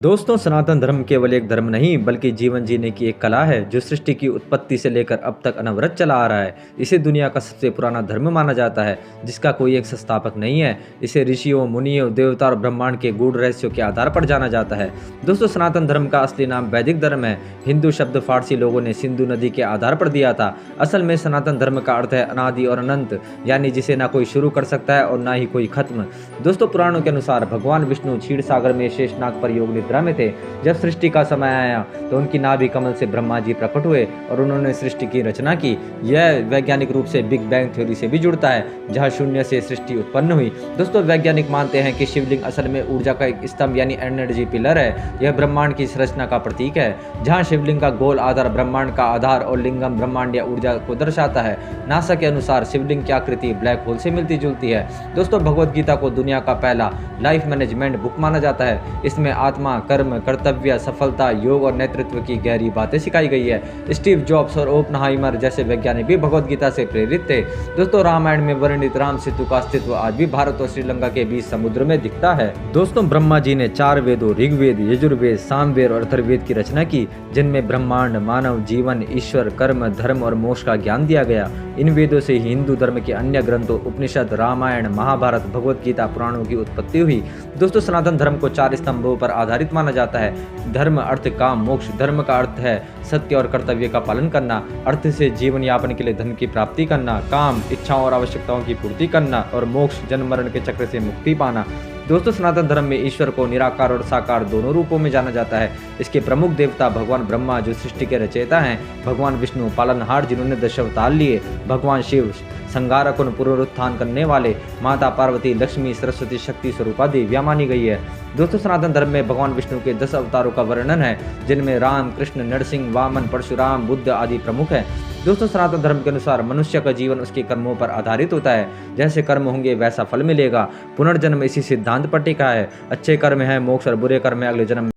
दोस्तों, सनातन धर्म केवल एक धर्म नहीं बल्कि जीवन जीने की एक कला है जो सृष्टि की उत्पत्ति से लेकर अब तक अनवरत चला आ रहा है। इसे दुनिया का सबसे पुराना धर्म माना जाता है जिसका कोई एक संस्थापक नहीं है। इसे ऋषियों, मुनियों, देवता और ब्रह्मांड के गूढ़ रहस्यों के आधार पर जाना जाता है। दोस्तों, सनातन धर्म का असली नाम वैदिक धर्म है। हिंदू शब्द फारसी लोगों ने सिंधु नदी के आधार पर दिया था। असल में सनातन धर्म का अर्थ है अनादि और अनंत, यानी जिसे ना कोई शुरू कर सकता है और ना ही कोई खत्म। दोस्तों, पुराणों के अनुसार भगवान विष्णु क्षीर सागर में शेषनाग पर योग निद्रा में थे। जब सृष्टि का समय आया तो उनकी नाभि कमल से ब्रह्मा जी प्रकट हुए और उन्होंने सृष्टि की रचना की। यह वैज्ञानिक रूप से बिग बैंग थ्योरी से भी जुड़ता है, जहां शून्य से सृष्टि उत्पन्न हुई। दोस्तों, वैज्ञानिक मानते हैं कि शिवलिंग असल में ऊर्जा का एक स्तंभ यानी एनर्जी पिलर है। यह ब्रह्मांड की संरचना का प्रतीक है, जहां शिवलिंग का गोल आधार ब्रह्मांड का आधार और लिंगम ब्रह्मांड या ऊर्जा को दर्शाता है। नासा के अनुसार शिवलिंग की आकृति ब्लैक होल से मिलती जुलती है। दोस्तों, भगवद गीता को दुनिया का पहला लाइफ मैनेजमेंट बुक माना जाता है। इसमें आत्मा, कर्म, कर्तव्य, सफलता, योग और नेतृत्व की गहरी बातें सिखाई गई है। स्टीव जॉब्स और ओपनहाइमर जैसे वैज्ञानिक भी भगवद गीता से प्रेरित थे। दोस्तों, रामायण में वर्णित राम सेतु का अस्तित्व आज भी भारत और श्रीलंका के बीच समुद्र में दिखता है। दोस्तों, ब्रह्मा जी ने 4 वेदों ऋग्वेद, यजुर्वेद, सामवेद और अथर्ववेद की रचना की, जिनमें ब्रह्मांड, मानव जीवन, ईश्वर, कर्म, धर्म और मोक्ष का ज्ञान दिया गया। इन वेदों से ही हिंदू धर्म के अन्य ग्रंथों उपनिषद, रामायण, महाभारत, भगवद गीता, पुराणों की उत्पत्ति हुई। दोस्तों, सनातन धर्म को 4 स्तंभों पर आधारित माना जाता है। धर्म, अर्थ, काम, मोक्ष। धर्म का अर्थ है सत्य और कर्तव्य का पालन करना। अर्थ से जीवन यापन के लिए धन की प्राप्ति करना। काम, इच्छाओं और आवश्यकताओं की पूर्ति करना। और मोक्ष, जन्म मरण के चक्र से मुक्ति पाना। दोस्तों, सनातन धर्म में ईश्वर को निराकार और साकार दोनों रूपों में जाना जाता है। इसके प्रमुख देवता भगवान ब्रह्मा जो सृष्टि के रचयिता हैं, भगवान विष्णु पालनहार जिन्होंने 10 अवतार लिए, भगवान शिव संहारक और पुनरुत्थान करने वाले, माता पार्वती, लक्ष्मी, सरस्वती, शक्ति स्वरूपा देवियां मानी गई है। दोस्तों, सनातन धर्म में भगवान विष्णु के 10 अवतारों का वर्णन है, जिनमें राम, कृष्ण, नरसिंह, वामन, परशुराम, बुद्ध आदि प्रमुख हैं। दोस्तों, सनातन धर्म के अनुसार मनुष्य का जीवन उसके कर्मों पर आधारित होता है। जैसे कर्म होंगे वैसा फल मिलेगा। पुनर्जन्म इसी सिद्धांत पर टिका है। अच्छे कर्म है मोक्ष और बुरे कर्म है अगले जन्म